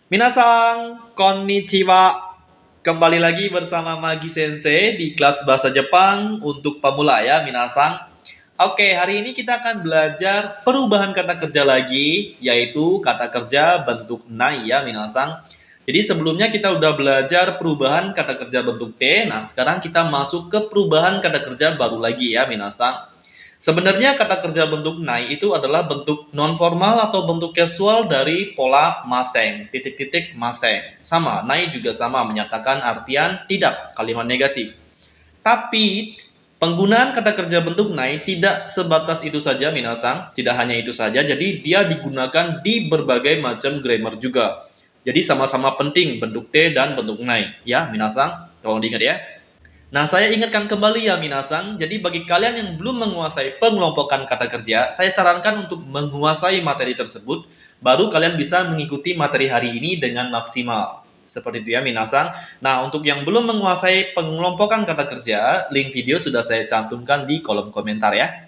Minasang, konnichiwa. Kembali lagi bersama Magi Sensei di kelas bahasa Jepang untuk pemula ya, minasang. Oke, hari ini kita akan belajar perubahan kata kerja lagi, yaitu kata kerja bentuk nai ya, minasang. Jadi sebelumnya kita udah belajar perubahan kata kerja bentuk T. Nah, sekarang kita masuk ke perubahan kata kerja baru lagi ya, minasang. Sebenarnya kata kerja bentuk nai itu adalah bentuk non formal atau bentuk casual dari pola maseng, titik-titik maseng. Sama, nai juga sama menyatakan artian tidak, kalimat negatif. Tapi penggunaan kata kerja bentuk nai tidak sebatas itu saja minasang, tidak hanya itu saja. Jadi dia digunakan di berbagai macam grammar juga. Jadi sama-sama penting bentuk T dan bentuk nai. Ya, minasang, tolong diingat ya. Nah, saya ingatkan kembali ya minasang, jadi bagi kalian yang belum menguasai pengelompokan kata kerja, saya sarankan untuk menguasai materi tersebut, baru kalian bisa mengikuti materi hari ini dengan maksimal. Seperti itu ya minasang. Nah, untuk yang belum menguasai pengelompokan kata kerja, link video sudah saya cantumkan di kolom komentar ya.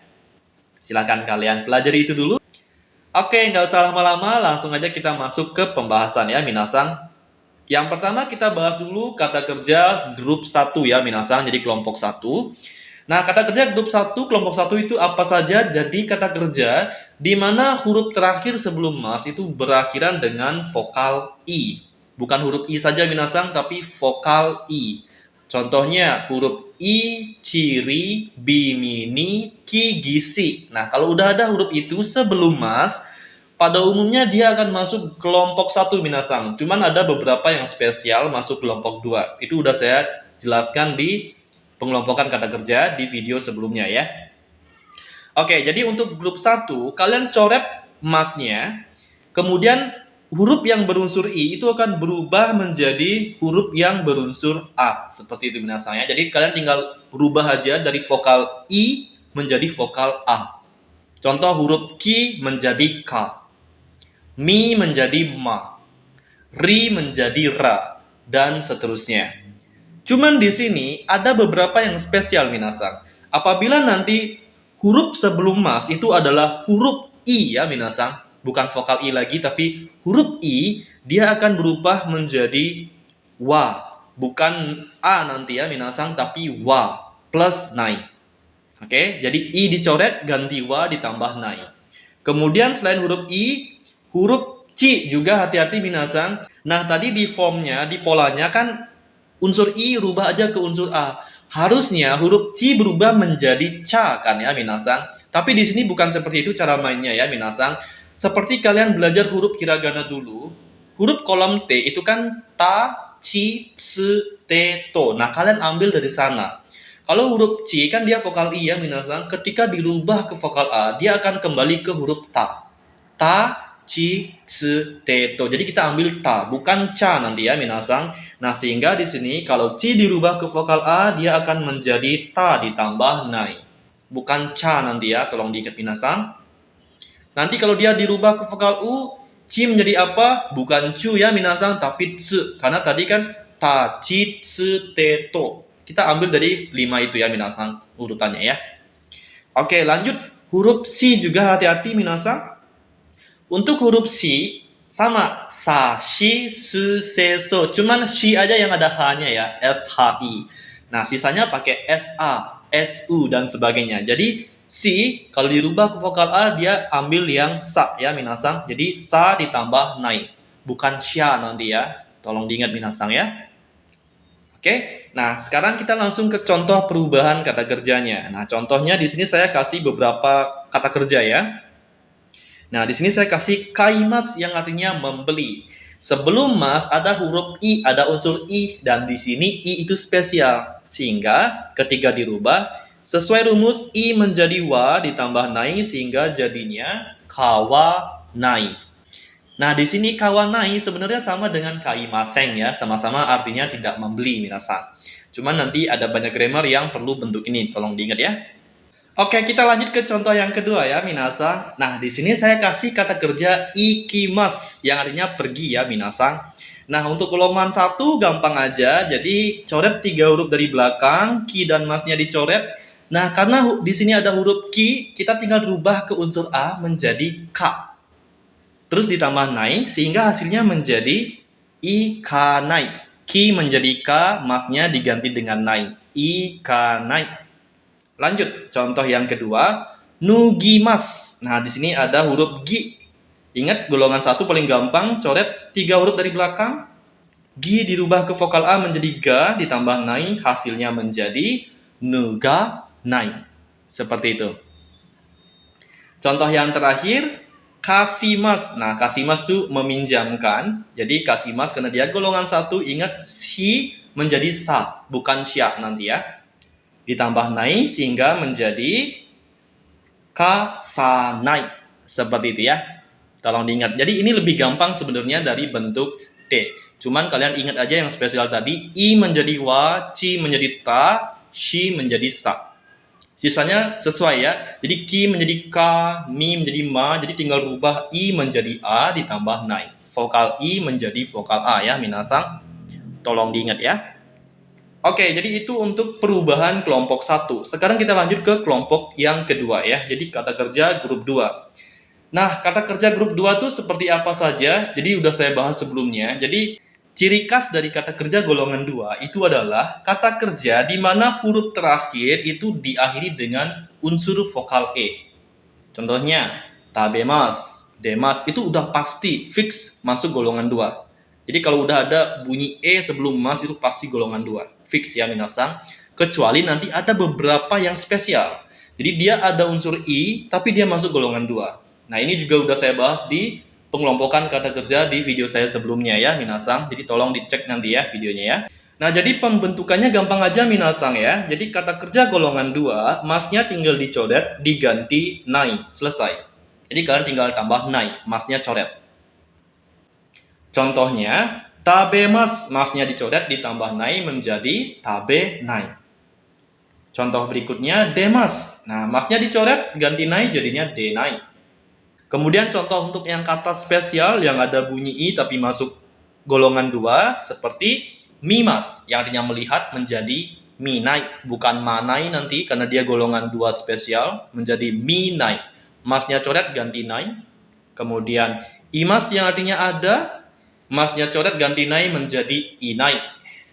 Silahkan kalian pelajari itu dulu. Oke, nggak usah lama-lama, langsung aja kita masuk ke pembahasan ya minasang. Yang pertama kita bahas dulu kata kerja grup 1 ya minasang, jadi kelompok 1. Nah, kata kerja grup 1, kelompok 1 itu apa saja? Jadi kata kerja di mana huruf terakhir sebelum mas itu berakhiran dengan vokal I. Bukan huruf I saja minasang, tapi vokal I. Contohnya huruf I, ciri, bimini, ki, gisi. Nah, kalau udah ada huruf itu sebelum mas, pada umumnya dia akan masuk kelompok 1 minasang. Cuman ada beberapa yang spesial masuk kelompok 2. Itu udah saya jelaskan di pengelompokan kata kerja di video sebelumnya ya. Oke, jadi untuk grup 1, kalian coret masnya. Kemudian huruf yang berunsur I itu akan berubah menjadi huruf yang berunsur A. Seperti itu minasang ya. Jadi kalian tinggal rubah aja dari vokal I menjadi vokal A. Contoh huruf Ki menjadi K. Mi menjadi ma, ri menjadi ra, dan seterusnya. Cuman di sini ada beberapa yang spesial minasang. Apabila nanti huruf sebelum mas itu adalah huruf I ya minasang, bukan vokal I lagi tapi huruf I, dia akan berubah menjadi wa, bukan A nanti ya minasang tapi wa plus nai. Oke, jadi I dicoret ganti wa ditambah nai. Kemudian selain huruf I, huruf C juga hati-hati minasang. Nah, tadi di formnya, di polanya kan unsur I rubah aja ke unsur A. Harusnya huruf C berubah menjadi ca kan ya minasang. Tapi di sini bukan seperti itu cara mainnya ya minasang. Seperti kalian belajar huruf hiragana dulu, huruf kolom T itu kan ta, ci, tsu, te, to. Nah, kalian ambil dari sana. Kalau huruf C kan dia vokal I ya minasang. Ketika dirubah ke vokal A, dia akan kembali ke huruf ta. Ta, ci, tsu, te, to. Jadi kita ambil ta, bukan ca nanti ya minasang. Nah, sehingga di sini kalau ci dirubah ke vokal A, dia akan menjadi ta ditambah nai. Bukan ca nanti ya, tolong diingat minasang. Nanti kalau dia dirubah ke vokal U, ci menjadi apa? Bukan cu ya minasang, tapi tsu. Karena tadi kan ta, ci, tsu, te, to. Kita ambil dari 5 itu ya minasang urutannya ya. Oke, lanjut. Huruf C juga hati-hati minasang. Untuk huruf C sama sa, shi, su, se, so. Cuman shi aja yang ada h-nya ya, s, h, i. Nah, sisanya pakai s, a, s, u dan sebagainya. Jadi C kalau dirubah ke vokal A dia ambil yang sa ya minasang. Jadi sa ditambah nai. Bukan sya nanti ya. Tolong diingat minasang ya. Oke. Nah, sekarang kita langsung ke contoh perubahan kata kerjanya. Nah, contohnya di sini saya kasih beberapa kata kerja ya. Nah, di sini saya kasih kaimas yang artinya membeli. Sebelum mas ada huruf I, ada unsur I, dan di sini I itu spesial. Sehingga ketika dirubah, sesuai rumus I menjadi wa ditambah nai sehingga jadinya kawanai. Nah, di sini kawanai sebenarnya sama dengan kaimaseng ya, sama-sama artinya tidak membeli minasang. Cuman nanti ada banyak grammar yang perlu bentuk ini, tolong diingat ya. Oke, kita lanjut ke contoh yang kedua ya, minasang. Nah, di sini saya kasih kata kerja ikimas yang artinya pergi ya, minasang. Nah, untuk ulangan 1 gampang aja. Jadi, coret 3 huruf dari belakang, ki dan masnya dicoret. Nah, karena di sini ada huruf ki, kita tinggal rubah ke unsur A menjadi k. Terus ditambah nai sehingga hasilnya menjadi Ikanai. Ki menjadi ka, masnya diganti dengan nai. Ikanai. Lanjut, contoh yang kedua, nugimas. Nah, di sini ada huruf gi. Ingat, golongan 1 paling gampang, coret 3 huruf dari belakang. Gi dirubah ke vokal A menjadi ga, ditambah nai, hasilnya menjadi nuga nai. Seperti itu. Contoh yang terakhir, kasimas. Nah, kasimas itu meminjamkan. Jadi kasimas karena dia golongan 1, ingat si menjadi sa, bukan sya nanti ya. Ditambah nai sehingga menjadi kasanai. Seperti itu ya. Tolong diingat. Jadi ini lebih gampang sebenarnya dari bentuk T. Cuman kalian ingat aja yang spesial tadi, i menjadi wa, ci menjadi ta, shi menjadi sa. Sisanya sesuai ya. Jadi ki menjadi ka, mi menjadi ma, jadi tinggal rubah i menjadi a ditambah nai. Vokal i menjadi vokal a ya, minasang. Tolong diingat ya. Oke, jadi itu untuk perubahan kelompok 1. Sekarang kita lanjut ke kelompok yang kedua ya. Jadi kata kerja grup 2. Nah, kata kerja grup 2 itu seperti apa saja? Jadi udah saya bahas sebelumnya. Jadi ciri khas dari kata kerja golongan 2 itu adalah kata kerja di mana huruf terakhir itu diakhiri dengan unsur vokal E. Contohnya, tabemas, demas, itu udah pasti, fix masuk golongan 2. Jadi kalau udah ada bunyi E sebelum mas itu pasti golongan 2. Fix ya minasang. Kecuali nanti ada beberapa yang spesial. Jadi dia ada unsur I, tapi dia masuk golongan 2. Nah ini juga udah saya bahas di pengelompokan kata kerja di video saya sebelumnya ya minasang. Jadi tolong dicek nanti ya videonya ya. Nah jadi pembentukannya gampang aja minasang ya. Jadi kata kerja golongan 2, masnya tinggal dicoret, diganti nai, selesai. Jadi kalian tinggal tambah nai, masnya coret. Contohnya, tabemas, masnya dicoret ditambah nai menjadi tabe nai. Contoh berikutnya, demas. Nah, masnya dicoret, ganti nai jadinya denai. Kemudian contoh untuk yang kata spesial yang ada bunyi i tapi masuk golongan 2 seperti mimas yang artinya melihat menjadi minai, bukan manai nanti karena dia golongan 2 spesial menjadi minai. Masnya coret ganti nai. Kemudian imas yang artinya ada, masnya coret ganti nai menjadi inai.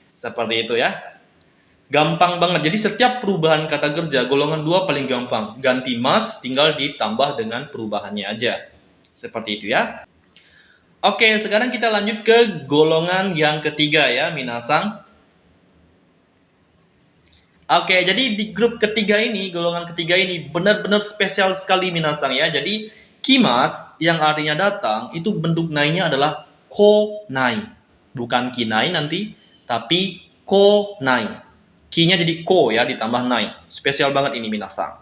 Seperti itu ya. Gampang banget. Jadi setiap perubahan kata kerja golongan 2 paling gampang. Ganti mas tinggal ditambah dengan perubahannya aja. Seperti itu ya. Oke, sekarang kita lanjut ke golongan yang ketiga ya, minasang. Oke, jadi di grup ketiga ini, golongan ketiga ini benar-benar spesial sekali minasang ya. Jadi kimas yang artinya datang itu bentuk nainya adalah ko nai. Bukan kinai nanti, tapi ko nai. Ki-nya jadi ko ya, ditambah nai. Spesial banget ini minasang.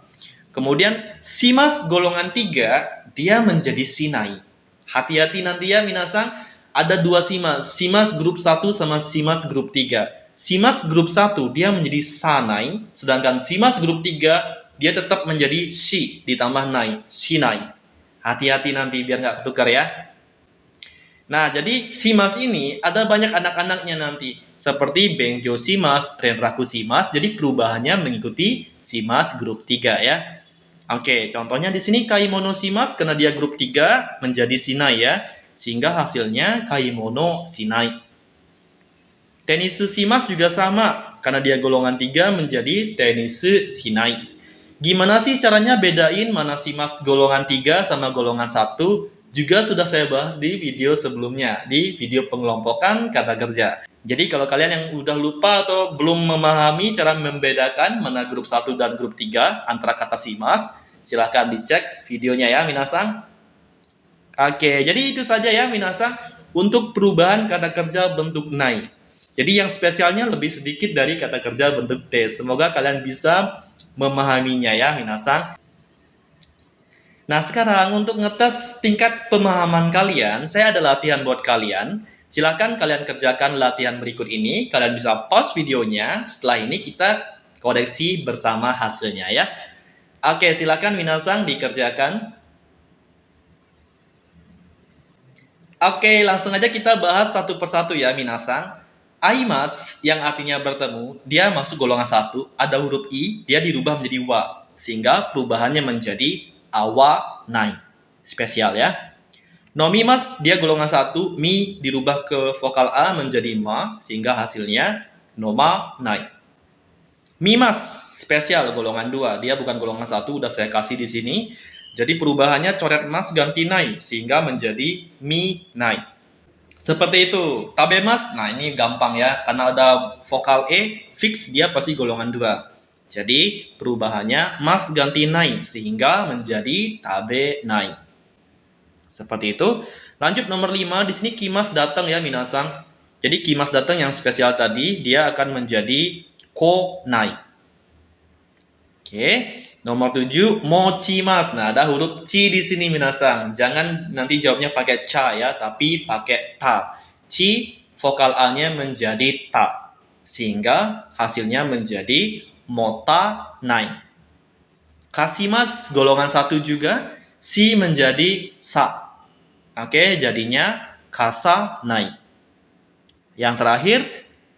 Kemudian simas golongan 3, dia menjadi sinai. Hati-hati nanti ya minasang, ada 2 simas. Simas grup 1 sama simas grup 3. Simas grup 1 dia menjadi sanai, sedangkan simas grup 3 dia tetap menjadi shi ditambah nai, sinai. Hati-hati nanti biar nggak ketukar ya. Nah, jadi simas ini ada banyak anak-anaknya nanti. Seperti Bengjo simas, Renraku simas. Jadi perubahannya mengikuti simas grup 3 ya. Oke, contohnya di sini kaimono simas karena dia grup 3 menjadi sinai ya. Sehingga hasilnya kaimono sinai. Tenisu simas juga sama. Karena dia golongan 3 menjadi tenisu sinai. Gimana sih caranya bedain mana simas golongan 3 sama golongan 1? Juga sudah saya bahas di video sebelumnya, di video pengelompokan kata kerja. Jadi kalau kalian yang udah lupa atau belum memahami cara membedakan mana grup 1 dan grup 3 antara kata simas, silahkan dicek videonya ya minasang. Oke, jadi itu saja ya minasang untuk perubahan kata kerja bentuk nai. Jadi yang spesialnya lebih sedikit dari kata kerja bentuk T. Semoga kalian bisa memahaminya ya minasang. Nah sekarang untuk ngetes tingkat pemahaman kalian, saya ada latihan buat kalian. Silahkan kalian kerjakan latihan berikut ini. Kalian bisa pause videonya. Setelah ini kita koreksi bersama hasilnya ya. Oke, silahkan minasang dikerjakan. Oke, langsung aja kita bahas satu persatu ya minasang. Aimas yang artinya bertemu, dia masuk golongan 1, ada huruf I, dia dirubah menjadi wa. Sehingga perubahannya menjadi awa nai. Spesial ya. Nomimas dia golongan 1, mi dirubah ke vokal A menjadi ma, sehingga hasilnya noma nai. Mimas spesial golongan 2, dia bukan golongan 1, udah saya kasih di sini. Jadi perubahannya coret mas ganti nai, sehingga menjadi mi nai. Seperti itu. Tabemas, nah ini gampang ya, karena ada vokal E, fix dia pasti golongan 2. Jadi perubahannya mas ganti nai, sehingga menjadi tabe nai. Seperti itu. Lanjut nomor 5, di sini kimas datang ya minasang. Jadi kimas datang yang spesial tadi, dia akan menjadi ko nai. Oke. Nomor 7, mochimas. Nah, ada huruf ci di sini minasang. Jangan nanti jawabnya pakai ca ya, tapi pakai ta. Ci, vokal A-nya menjadi ta. Sehingga hasilnya menjadi mota nai. Kasimas golongan 1 juga, si menjadi sa. Oke, jadinya kasa nai. Yang terakhir,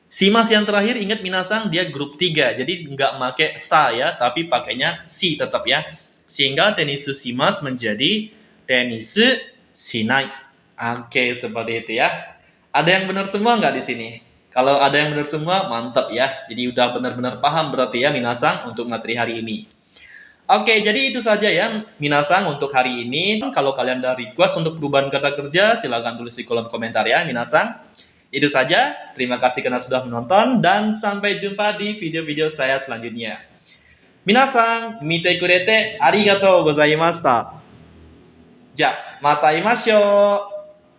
simas yang terakhir ingat minasang dia grup 3. Jadi nggak pakai sa ya, tapi pakainya si tetap ya. Sehingga tenisu simas menjadi tenisu sinai. Oke, seperti itu ya. Ada yang benar semua nggak di sini? Kalau ada yang benar semua, mantap ya. Jadi udah benar-benar paham berarti ya minasang untuk materi hari ini. Oke, jadi itu saja ya minasang untuk hari ini. Kalau kalian ada request untuk perubahan kata kerja, silahkan tulis di kolom komentar ya minasang. Itu saja, terima kasih karena sudah menonton dan sampai jumpa di video-video saya selanjutnya. Minasang, mite kurete arigatou gozaimashita. Ja, mata imashou.